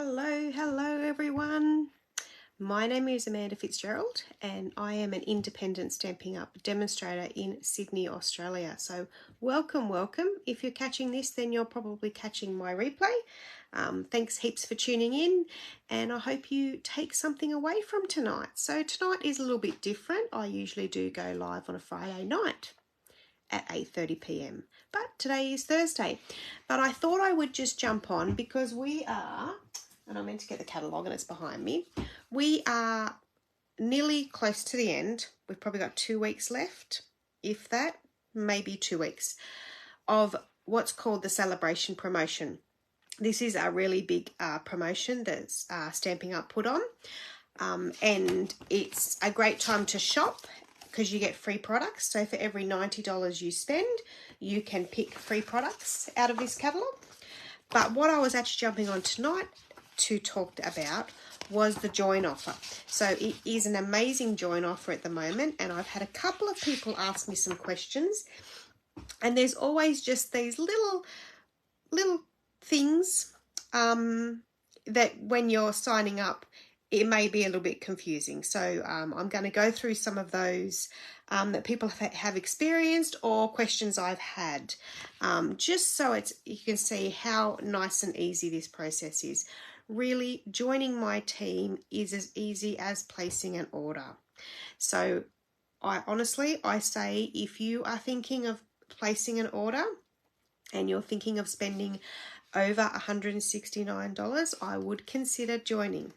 Hello everyone. My name is Amanda Fitzgerald and I am an independent Stampin' Up demonstrator in Sydney, Australia. So welcome. If you're catching this, then you're probably catching my replay. Thanks heaps for tuning in, and I hope you take something away from tonight. So tonight is a little bit different. I usually do go live on a Friday night at 8:30 p.m. but today is Thursday. But I thought I would just jump on because we are, and I meant to get the catalogue and it's behind me, we are nearly close to the end. We've probably got 2 weeks left, if that, maybe 2 weeks, of what's called the Celebration Promotion. This is a really big promotion that's Stampin' Up put on, and it's a great time to shop because you get free products. So for every $90 you spend, you can pick free products out of this catalogue. But what I was actually jumping on tonight to talk about was the join offer. So it is an amazing join offer at the moment, and I've had a couple of people ask me some questions, and there's always just these little things that when you're signing up, it may be a little bit confusing. So I'm going to go through some of those that people have experienced or questions I've had, just so you can see how nice and easy this process is. Really, joining my team is as easy as placing an order. So I say, if you are thinking of placing an order and you're thinking of spending over $169, I would consider joining.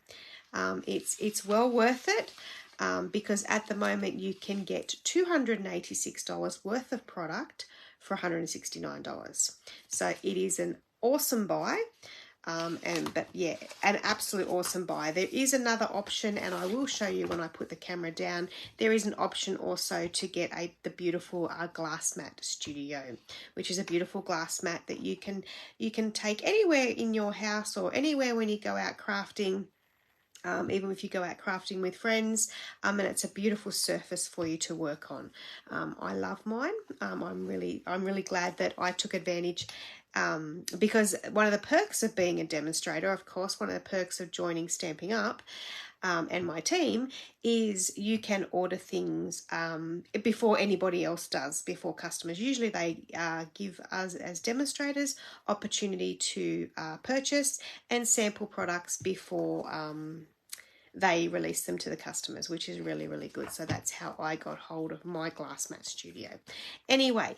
It's well worth it because at the moment you can get $286 worth of product for $169. So it is an awesome buy. But yeah, an absolute awesome buy. There is another option, and I will show you when I put the camera down. There is an option also to get the beautiful glass mat studio, which is a beautiful glass mat that you can take anywhere in your house or anywhere when you go out crafting. Even if you go out crafting with friends, and it's a beautiful surface for you to work on. I love mine. I'm really glad that I took advantage, because one of the perks of being a demonstrator, of course, one of the perks of joining Stampin' Up and my team is you can order things before anybody else does, before customers. Usually they give us as demonstrators opportunity to purchase and sample products before they release them to the customers, which is really good. So that's how I got hold of my glass mat studio. Anyway,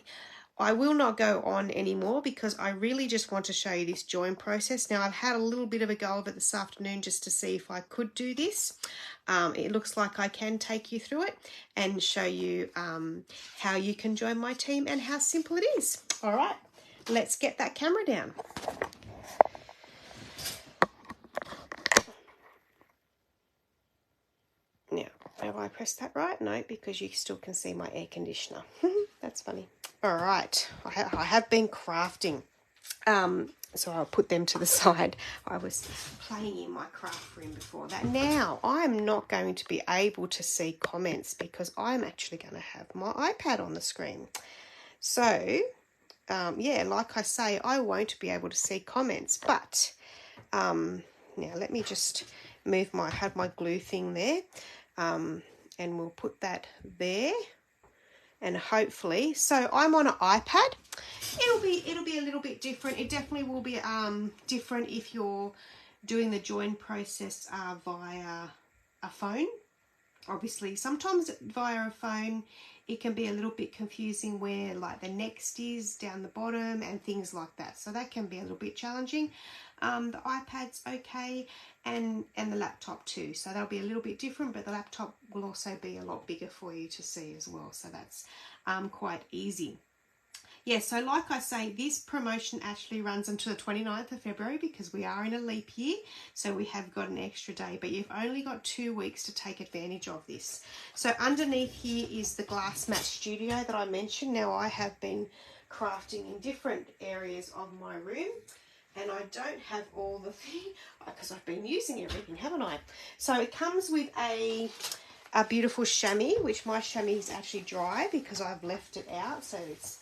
I will not go on anymore because I really just want to show you this join process. Now, I've had a little bit of a go of it this afternoon just to see if I could do this. It looks like I can take you through it and show you how you can join my team and how simple it is. All right, let's get that camera down. Now, have I pressed that right? No, because you still can see my air conditioner. That's funny. All right, I have been crafting, so I'll put them to the side. I was playing in my craft room before that. Now, I'm not going to be able to see comments because I'm actually going to have my iPad on the screen. So, yeah, like I say, I won't be able to see comments, but now let me just move I had my glue thing there, and we'll put that there. And hopefully, so I'm on an iPad. It'll be a little bit different. It definitely will be different if you're doing the join process via a phone. Obviously, sometimes via a phone it can be a little bit confusing where like the next is down the bottom and things like that. So that can be a little bit challenging. The iPad's okay, and the laptop too. So they'll be a little bit different, but the laptop will also be a lot bigger for you to see as well. So that's quite easy. Yeah, so like I say, this promotion actually runs until the 29th of February because we are in a leap year, so we have got an extra day, but you've only got 2 weeks to take advantage of this. So underneath here is the glass mat studio that I mentioned. Now, I have been crafting in different areas of my room, and I don't have all the things because I've been using everything, haven't I? So it comes with a beautiful chamois, which my chamois is actually dry because I've left it out, so it's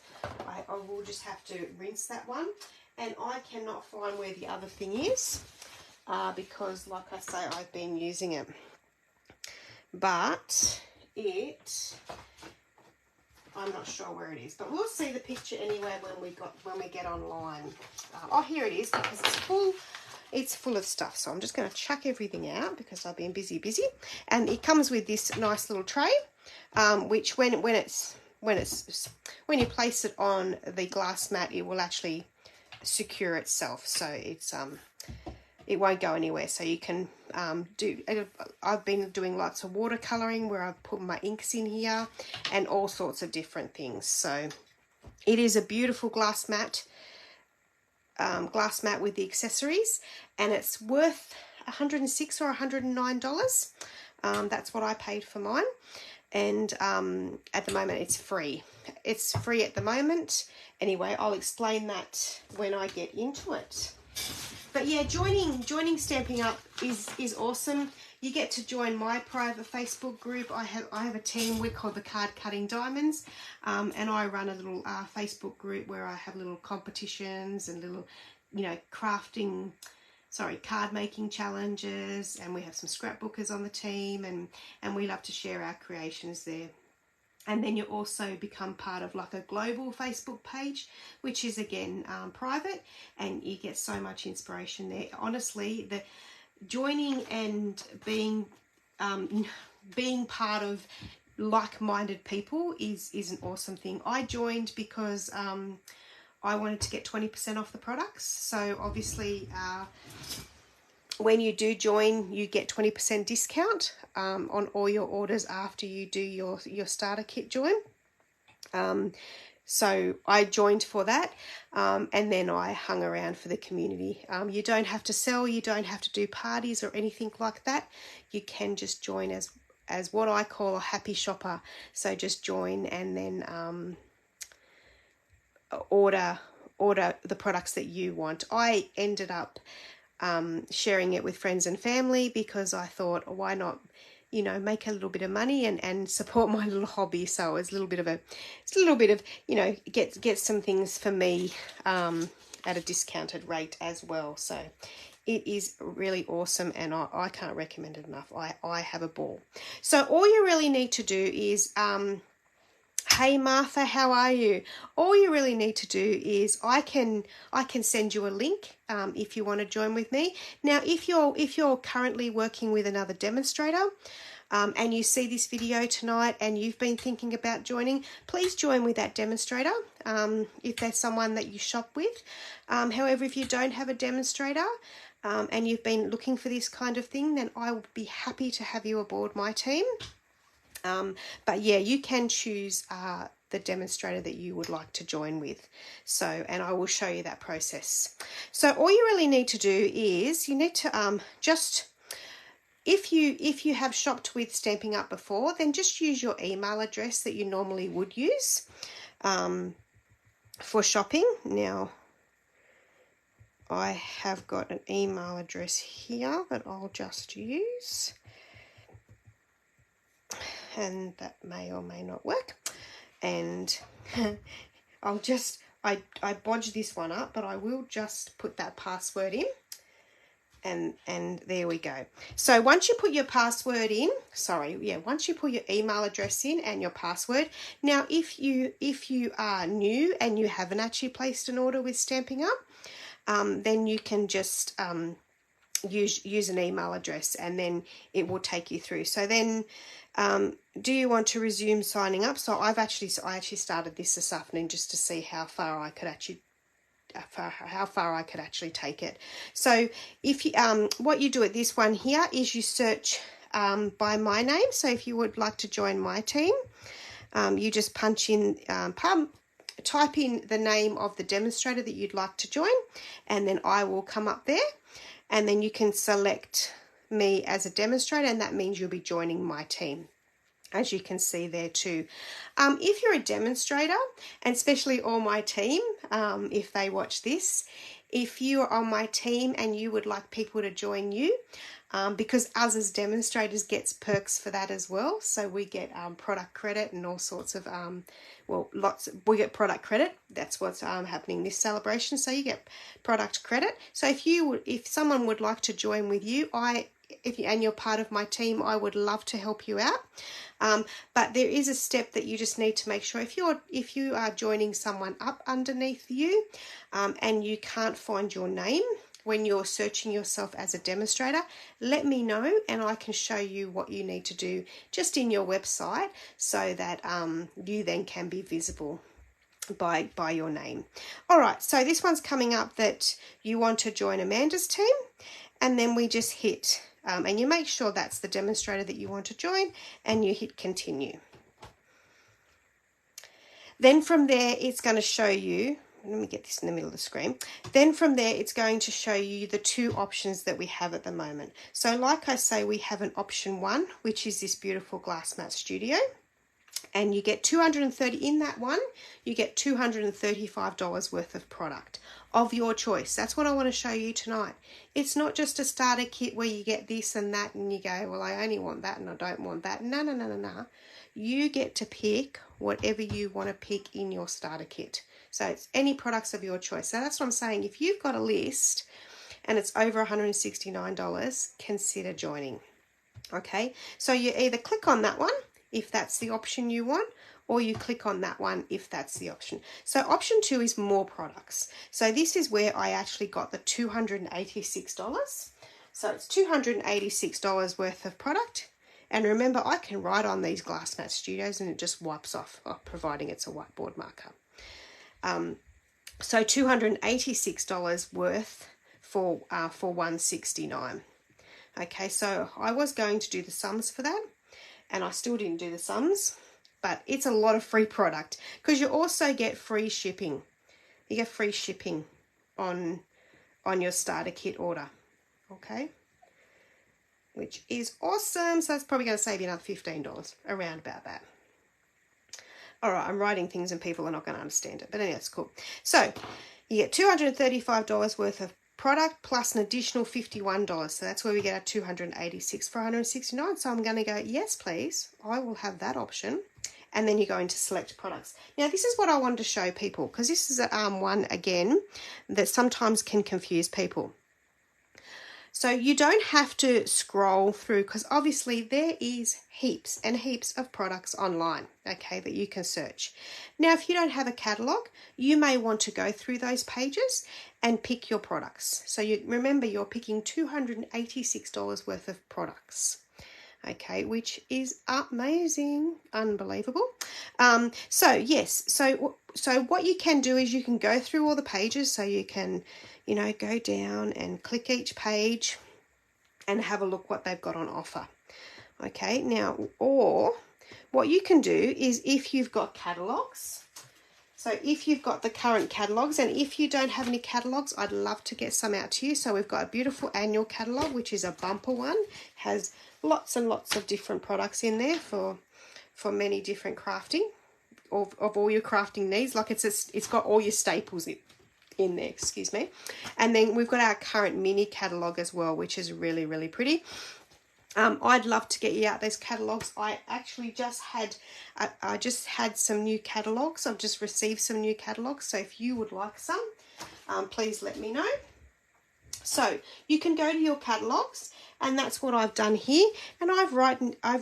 I will just have to rinse that one, and I cannot find where the other thing is. because, like I say, I've been using it. But I'm not sure where it is, but we'll see the picture anyway when we get online. Oh, here it is, because it's full. It's full of stuff, so I'm just going to chuck everything out because I've been busy. And it comes with this nice little tray, which when you place it on the glass mat, it will actually secure itself, so it won't go anywhere. So you can I've been doing lots of watercoloring where I've put my inks in here and all sorts of different things. So it is a beautiful glass mat with the accessories, and it's worth $106 or $109. That's what I paid for mine, and at the moment it's free. It's free at the moment. Anyway, I'll explain that when I get into it. But yeah, joining Stamping Up is awesome. You get to join my private Facebook group. I have a team we're called the Card Cutting Diamonds, and I run a little Facebook group where I have little competitions and little, card making challenges, and we have some scrapbookers on the team, and we love to share our creations there. And then you also become part of like a global Facebook page, which is again private, and you get so much inspiration there. Honestly, the joining and being part of like-minded people is an awesome thing. I joined because I wanted to get 20% off the products. So obviously, when you do join, you get 20% discount on all your orders after you do your starter kit join. So I joined for that, and then I hung around for the community. You don't have to sell, you don't have to do parties or anything like that. You can just join as what I call a happy shopper. So just join and then order the products that you want. I ended up sharing it with friends and family because I thought, why not, make a little bit of money and support my little hobby. So it's a little bit of get some things for me at a discounted rate as well. So it is really awesome, and I can't recommend it enough. I have a ball. So all you really need to do is hey Martha, how are you? All you really need to do is I can send you a link if you want to join with me. Now, if you're currently working with another demonstrator and you see this video tonight and you've been thinking about joining, please join with that demonstrator if there's someone that you shop with. However, if you don't have a demonstrator and you've been looking for this kind of thing, then I will be happy to have you aboard my team. But yeah, you can choose the demonstrator that you would like to join with. So, and I will show you that process. So all you really need to do is you need to just, if you have shopped with Stamping Up before, then just use your email address that you normally would use for shopping. Now, I have got an email address here that I'll just use, and that may or may not work. And I bodged this one up, but I will just put that password in, and there we go. So once you put your password in, once you put your email address in and your password, now if you are new and you haven't actually placed an order with Stamping Up, then you can just use an email address, and then it will take you through. So then do you want to resume signing up? So I actually started this afternoon just to see how far I could actually take it. So if you what you do at this one here is you search by my name. So if you would like to join my team, you just punch in type in the name of the demonstrator that you'd like to join, and then I will come up there, and then you can select me as a demonstrator, and that means you'll be joining my team, as you can see there too. If you're a demonstrator, and especially all my team, if they watch this, if you are on my team and you would like people to join you, because us as demonstrators gets perks for that as well. So we get product credit and all sorts of, we get product credit. That's what's happening this celebration. So you get product credit. So if someone would like to join with you, and you're part of my team, I would love to help you out. But there is a step that you just need to make sure if you are joining someone up underneath you, and you can't find your name when you're searching yourself as a demonstrator, let me know and I can show you what you need to do just in your website so that you then can be visible by your name. All right, so this one's coming up that you want to join Amanda's team, and then we just hit, and you make sure that's the demonstrator that you want to join, and you hit continue. Then from there, it's going to show you, let me get this in the middle of the screen. Then from there, it's going to show you the two options that we have at the moment. So like I say, we have an option 1, which is this beautiful glass mat studio. And you get $230 in that one, you get $235 worth of product of your choice. That's what I want to show you tonight. It's not just a starter kit where you get this and that and you go, well, I only want that and I don't want that. No. You get to pick whatever you want to pick in your starter kit. So it's any products of your choice. So that's what I'm saying. If you've got a list and it's over $169, consider joining. Okay, so you either click on that one if that's the option you want, or you click on that one if that's the option. So option 2 is more products. So this is where I actually got the $286. So it's $286 worth of product. And remember, I can write on these glass mat studios and it just wipes off, providing it's a whiteboard marker. So $286 worth for $169. Okay, so I was going to do the sums for that, and I still didn't do the sums, but it's a lot of free product because you also get free shipping. You get free shipping on your starter kit order, okay, which is awesome. So that's probably going to save you another $15, around about that. All right, I'm writing things and people are not going to understand it, but anyway, it's cool. So you get $235 worth of product plus an additional $51. So that's where we get our $286 for $169. So I'm going to go, yes, please. I will have that option. And then you go into select products. Now, this is what I wanted to show people because this is one, again, that sometimes can confuse people. So you don't have to scroll through because obviously there is heaps and heaps of products online, okay, that you can search. Now, if you don't have a catalogue, you may want to go through those pages and pick your products. So you remember you're picking $286 worth of products, okay, which is amazing, unbelievable. So yes, so what you can do is you can go through all the pages, so you can, you know, go down and click each page and have a look what they've got on offer. Okay, now, or what you can do is if you've got catalogues, so if you've got the current catalogues, and if you don't have any catalogues, I'd love to get some out to you. So we've got a beautiful annual catalogue, which is a bumper one, has lots and lots of different products in there for many different crafting, of all your crafting needs. Like it's got all your staples in there, excuse me. And then we've got our current mini catalogue as well, which is really, really pretty. I'd love to get you out those catalogues. I actually just had some new catalogues. I've just received some new catalogues. So if you would like some, please let me know. So you can go to your catalogues, and that's what I've done here. And I've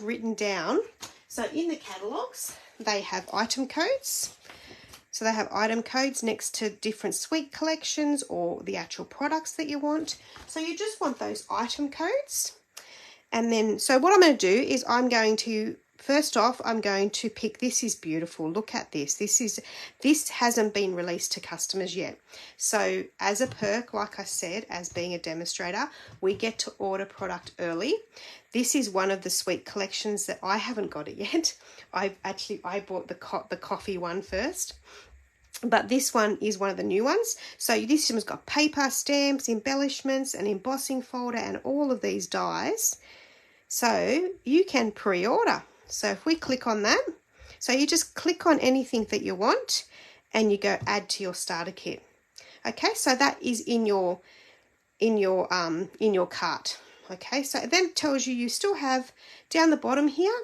written down. So in the catalogues, they have item codes. So they have item codes next to different suite collections or the actual products that you want. So you just want those item codes. And then, so what I'm going to do is first off, I'm going to pick, this is beautiful. Look at this. This hasn't been released to customers yet. So as a perk, like I said, as being a demonstrator, we get to order product early. This is one of the suite collections that I haven't got it yet. I bought the coffee one first. But this one is one of the new ones. So this one's got paper, stamps, embellishments, an embossing folder, and all of these dies. So you can pre-order. So if we click on that, so you just click on anything that you want and you go add to your starter kit. Okay, so that is in your cart. Okay, so it then tells you still have down the bottom here,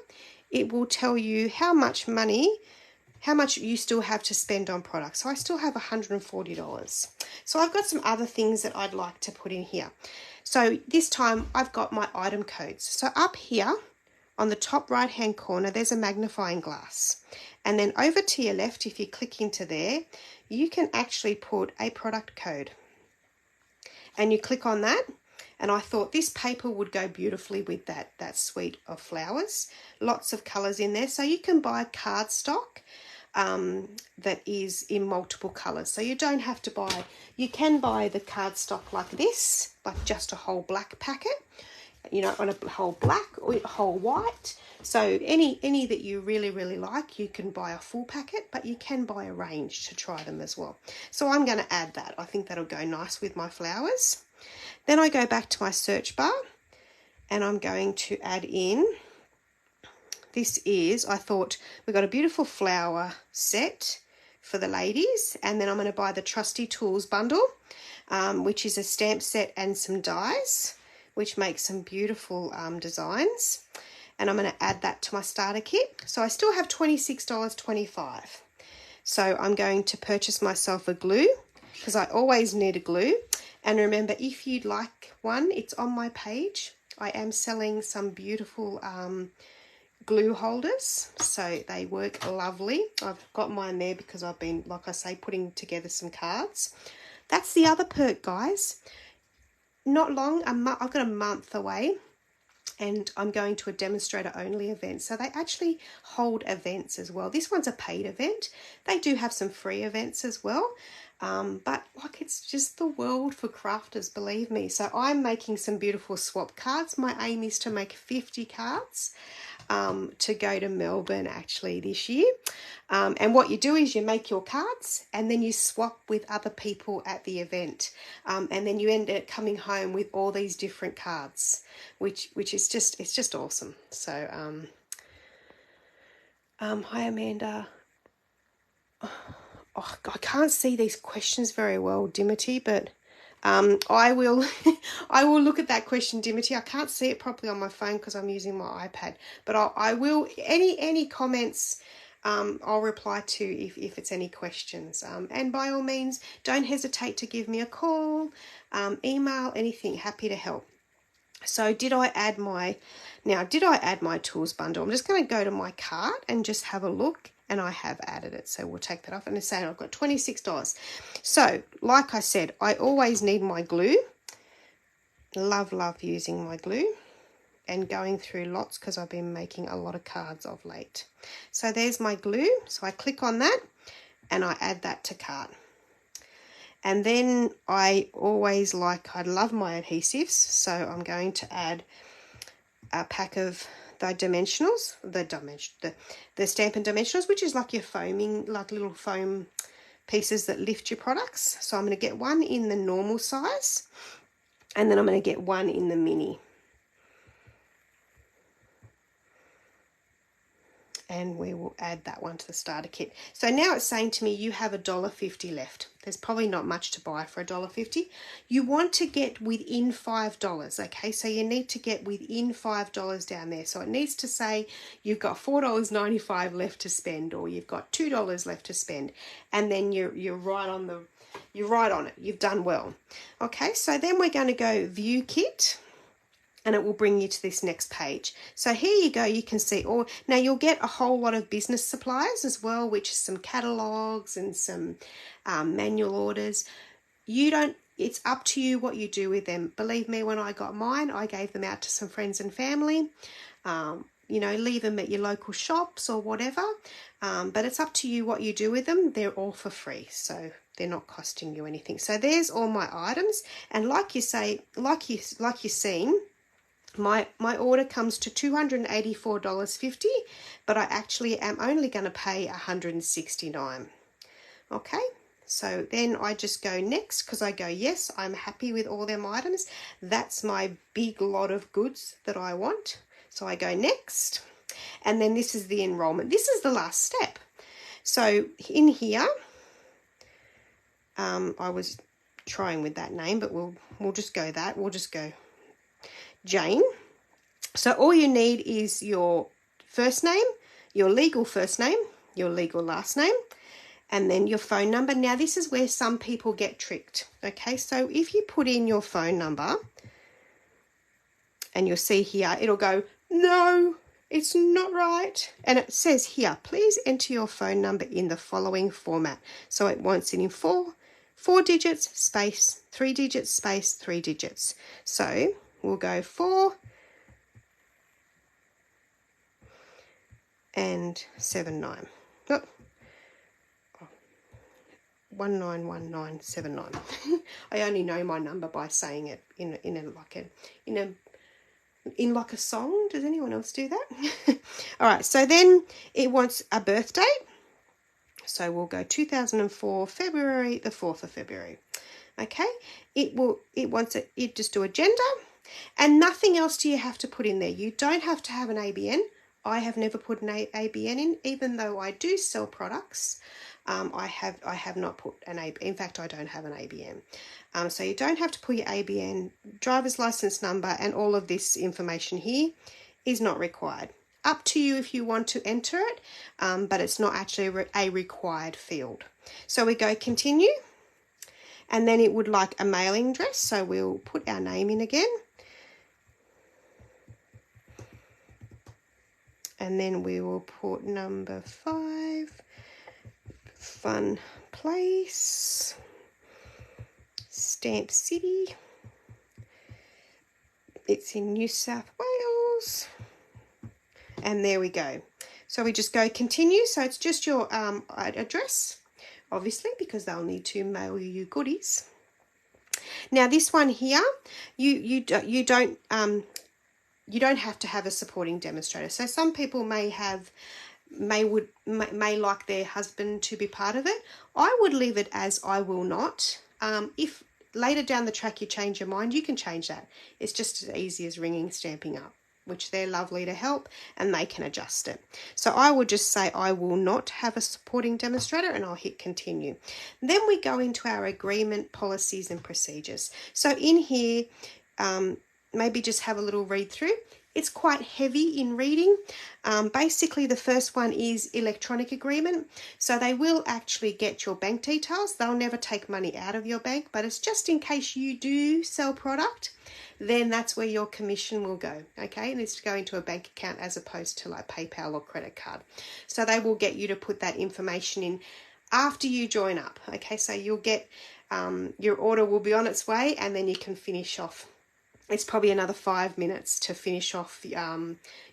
it will tell you how much you still have to spend on products. So I still have $140. So I've got some other things that I'd like to put in here. So this time I've got my item codes. So up here on the top right hand corner, there's a magnifying glass. And then over to your left, if you click into there, you can actually put a product code. And you click on that, and I thought this paper would go beautifully with that suite of flowers. Lots of colours in there, so you can buy cardstock that is in multiple colours. So you don't have to buy, you can buy the cardstock like this, like just a whole black packet, you know, on a whole black or a whole white. So any that you really, really like, you can buy a full packet, but you can buy a range to try them as well. So I'm going to add that. I think that'll go nice with my flowers. Then I go back to my search bar and I'm going to add in, this is, I thought we've got a beautiful flower set for the ladies, and then I'm going to buy the Trusty Tools bundle, which is a stamp set and some dies, which makes some beautiful designs. And I'm going to add that to my starter kit. So I still have $26.25. So I'm going to purchase myself a glue, because I always need a glue. And remember, if you'd like one, it's on my page. I am selling some beautiful glue holders, so they work lovely. I've got mine there because I've been, like I say, putting together some cards. That's the other perk, guys. Not long, I've got a month away, and I'm going to a demonstrator only event. So they actually hold events as well. This one's a paid event. They do have some free events as well. But like, it's just the world for crafters, believe me. So I'm making some beautiful swap cards. My aim is to make 50 cards to go to Melbourne actually this year. And what you do is you make your cards and then you swap with other people at the event. And then you end up coming home with all these different cards, which is just, it's just awesome. So, hi Amanda. Oh, I can't see these questions very well, Dimity, but I will I will look at that question, Dimity. I can't see it properly on my phone because I'm using my iPad, but I will, any comments I'll reply to if it's any questions. And by all means, don't hesitate to give me a call, email, anything, happy to help. So did I add my tools bundle? I'm just going to go to my cart and just have a look. And I have added it, so we'll take that off. And it's saying I've got $26. So, like I said, I always need my glue. Love using my glue and going through lots because I've been making a lot of cards of late. So there's my glue. So I click on that and I add that to cart. And then I love my adhesives, so I'm going to add a pack of the dimensionals, the Stampin' Dimensionals, which is like your foaming, like little foam pieces that lift your products. So I'm going to get one in the normal size, and then I'm going to get one in the mini. And we will add that one to the starter kit. So now it's saying to me, you have $1.50 left. There's probably not much to buy for $1.50. You want to get within $5, okay? So you need to get within $5 down there. So it needs to say you've got $4.95 left to spend, or you've got $2 left to spend, and then you're right on it. You've done well. Okay, so then we're going to go View Kit. And it will bring you to this next page. So here you go, you can see now you'll get a whole lot of business supplies as well, which is some catalogs and some manual orders. It's up to you what you do with them. Believe me, when I got mine, I gave them out to some friends and family. Leave them at your local shops or whatever. But it's up to you what you do with them. They're all for free, so they're not costing you anything. So there's all my items. And like you've seen, my order comes to $284.50, but I actually am only going to pay $169. Okay, so then I just go next because I go, yes, I'm happy with all them items. That's my big lot of goods that I want. So I go next, and then this is the enrollment. This is the last step. So in here, I was trying with that name, but we'll just go that. We'll just go Jane. So all you need is your first name, your legal first name, your legal last name, and then your phone number. Now, this is where some people get tricked, okay? So if you put in your phone number, and you'll see here, it'll go, no, it's not right. And it says here, please enter your phone number in the following format. So it wants it in four digits, space, 3 digits, space, 3 digits. So we'll go 4 and 79. Oh, 191979. I only know my number by saying it in like a song. Does anyone else do that? All right, so then it wants a birth date. So we'll go 2004, February, the 4th of February. Okay, it just do a gender, and nothing else do you have to put in there. You don't have to have an ABN. I have never put an ABN in, even though I do sell products. I have not put an ABN. In fact, I don't have an ABN. So you don't have to put your ABN, driver's license number, and all of this information here is not required. Up to you if you want to enter it, but it's not actually a required field. So we go continue, and then it would like a mailing address. So we'll put our name in again. And then we will put number 5, Fun Place, Stamp City. It's in New South Wales. And there we go. So we just go continue. So it's just your address, obviously, because they'll need to mail you goodies. Now this one here, you don't have to have a supporting demonstrator. So some people may like their husband to be part of it. I would leave it as I will not. If later down the track you change your mind, you can change that. It's just as easy as ringing Stamping Up, which they're lovely to help, and they can adjust it. So I would just say I will not have a supporting demonstrator, and I'll hit continue. Then we go into our agreement, policies and procedures. So in here, maybe just have a little read through. It's quite heavy in reading. Basically, the first one is electronic agreement. So they will actually get your bank details. They'll never take money out of your bank, but it's just in case you do sell product, then that's where your commission will go, okay? And it's to go into a bank account as opposed to like PayPal or credit card. So they will get you to put that information in after you join up, okay? So you'll get, your order will be on its way, and then you can finish off. It's probably another 5 minutes to finish off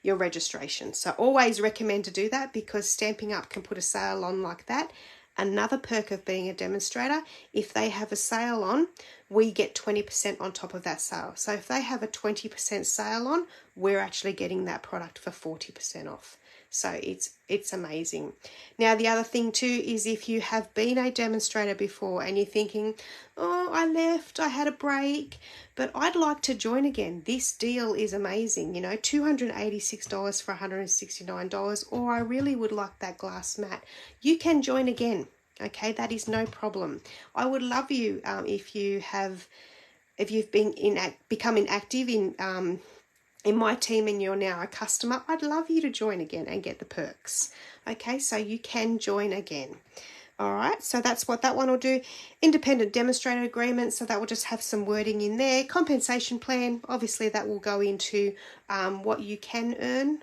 your registration. So always recommend to do that, because Stamping Up can put a sale on like that. Another perk of being a demonstrator, if they have a sale on, we get 20% on top of that sale. So if they have a 20% sale on, we're actually getting that product for 40% off. So it's amazing. Now, the other thing too is if you have been a demonstrator before and you're thinking, oh, I left, I had a break, but I'd like to join again. This deal is amazing, you know, $286 for $169, or I really would like that glass mat. You can join again, okay? That is no problem. I would love you if you've been becoming active in my team and you're now a customer. I'd love you to join again and get the perks. Okay, so you can join again. All right, so that's what that one will do. Independent demonstrator agreement, so that will just have some wording in there. Compensation plan, obviously that will go into what you can earn,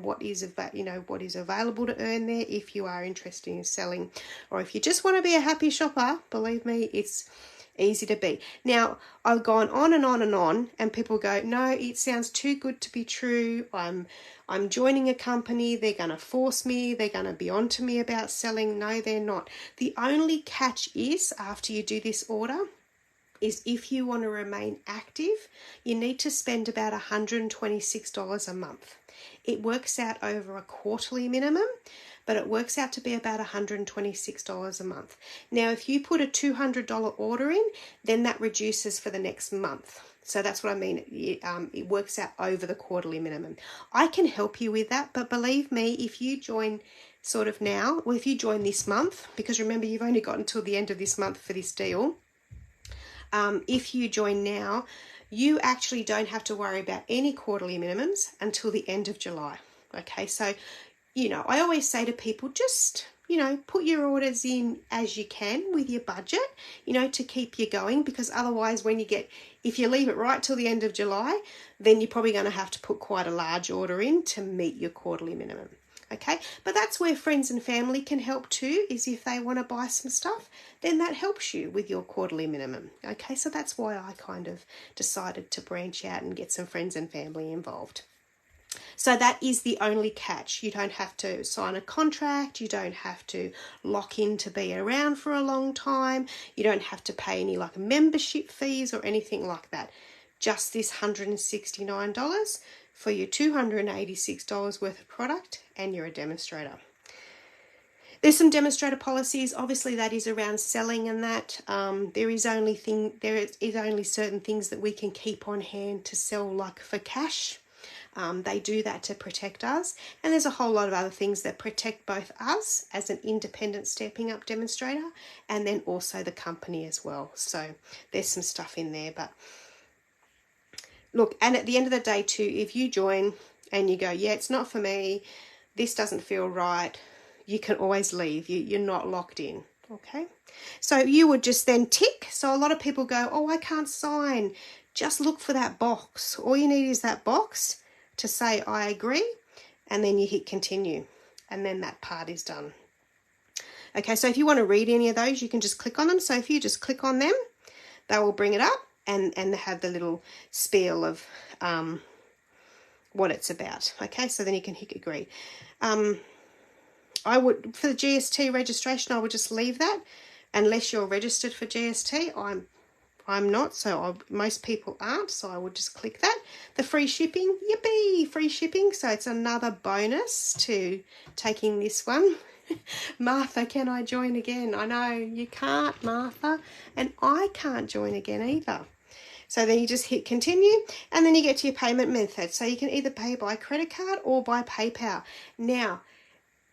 what is available to earn there if you are interested in selling, or if you just want to be a happy shopper. Believe me, it's easy to be. Now, I've gone on and on and on, and people go, no, it sounds too good to be true. I'm joining a company, they're going to force me, they're going to be on to me about selling. No, they're not. The only catch is, after you do this order, is if you want to remain active, you need to spend about $126 a month. It works out over a quarterly minimum, but it works out to be about $126 a month. Now, if you put a $200 order in, then that reduces for the next month. So that's what I mean. It works out over the quarterly minimum. I can help you with that, but believe me, if you join sort of now, or if you join this month, because remember, you've only got until the end of this month for this deal, if you join now, you actually don't have to worry about any quarterly minimums until the end of July. Okay, so, I always say to people, just, put your orders in as you can with your budget, to keep you going, because otherwise if you leave it right till the end of July, then you're probably going to have to put quite a large order in to meet your quarterly minimum. Okay, but that's where friends and family can help too, is if they want to buy some stuff, then that helps you with your quarterly minimum. Okay, so that's why I kind of decided to branch out and get some friends and family involved. So that is the only catch. You don't have to sign a contract. You don't have to lock in to be around for a long time. You don't have to pay any like membership fees or anything like that. Just this $169 for your $286 worth of product, and you're a demonstrator. There's some demonstrator policies. Obviously, that is around selling and that. There is only certain things that we can keep on hand to sell, like for cash. They do that to protect us, and there's a whole lot of other things that protect both us as an independent Stampin' Up! Demonstrator, and then also the company as well. So there's some stuff in there, but look, and at the end of the day too, if you join and you go, yeah, it's not for me, this doesn't feel right, you can always leave. You're not locked in. Okay, so you would just then tick. So a lot of people go, oh, I can't sign. Just look for that box. All you need is that box to say I agree, and then you hit continue, and then that part is done. Okay, so if you want to read any of those, you can just click on them. So if you just click on them, they will bring it up and have the little spiel of what it's about. Okay, so then you can hit agree. I would, for the GST registration, I would just leave that unless you're registered for GST. I'm not, so most people aren't, so I would just click that. The free shipping, yippee, free shipping. So it's another bonus to taking this one. Martha, can I join again? I know you can't, Martha, and I can't join again either. So then you just hit continue, and then you get to your payment method. So you can either pay by credit card or by PayPal. Now,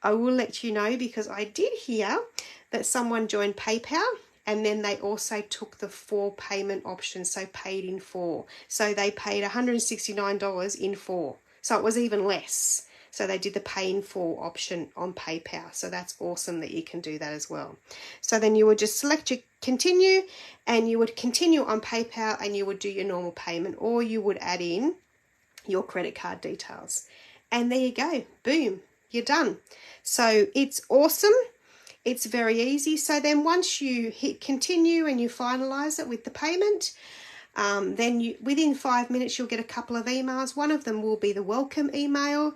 I will let you know, because I did hear that someone joined PayPal, and then they also took the 4 payment option, so paid in 4. So they paid $169 in 4. So it was even less. So they did the pay in 4 option on PayPal. So that's awesome that you can do that as well. So then you would just select your continue, and you would continue on PayPal, and you would do your normal payment, or you would add in your credit card details. And there you go. Boom. You're done. So it's awesome. It's very easy. So then once you hit continue and you finalize it with the payment, then within 5 minutes you'll get a couple of emails. One of them will be the welcome email,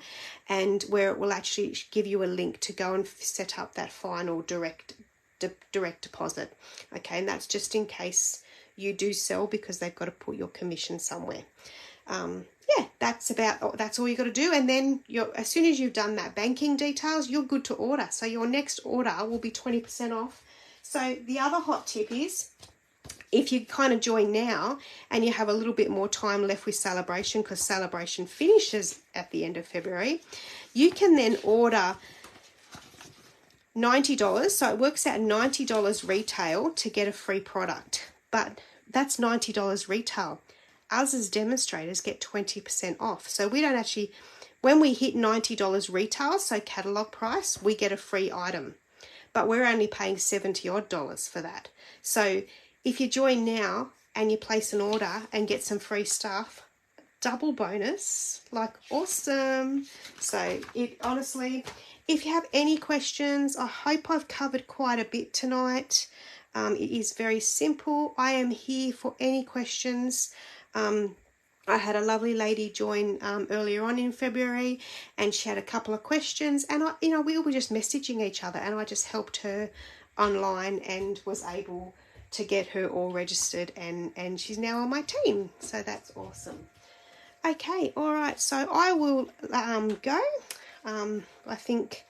and where it will actually give you a link to go and set up that final direct deposit. Okay, and that's just in case you do sell, because they've got to put your commission somewhere. Yeah, that's all you got to do, and then as soon as you've done that banking details, you're good to order. So your next order will be 20% off. So the other hot tip is, if you kind of join now and you have a little bit more time left with Celebration, because Celebration finishes at the end of February, you can then order $90. So it works out $90 retail to get a free product, but that's $90 retail. Us as demonstrators get 20% off. So we don't actually, when we hit $90 retail, so catalogue price, we get a free item. But we're only paying $70 odd for that. So if you join now and you place an order and get some free stuff, double bonus, like awesome. So it honestly, if you have any questions, I hope I've covered quite a bit tonight. It is very simple. I am here for any questions. I had a lovely lady join earlier on in February, and she had a couple of questions, and we were just messaging each other, and I just helped her online and was able to get her all registered, and she's now on my team. So that's awesome. Okay, all right. So I will go. I think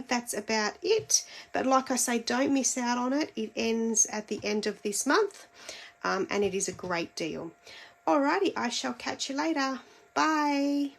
that's about it. But like I say, don't miss out on it. It ends at the end of this month, and it is a great deal. Alrighty, I shall catch you later. Bye.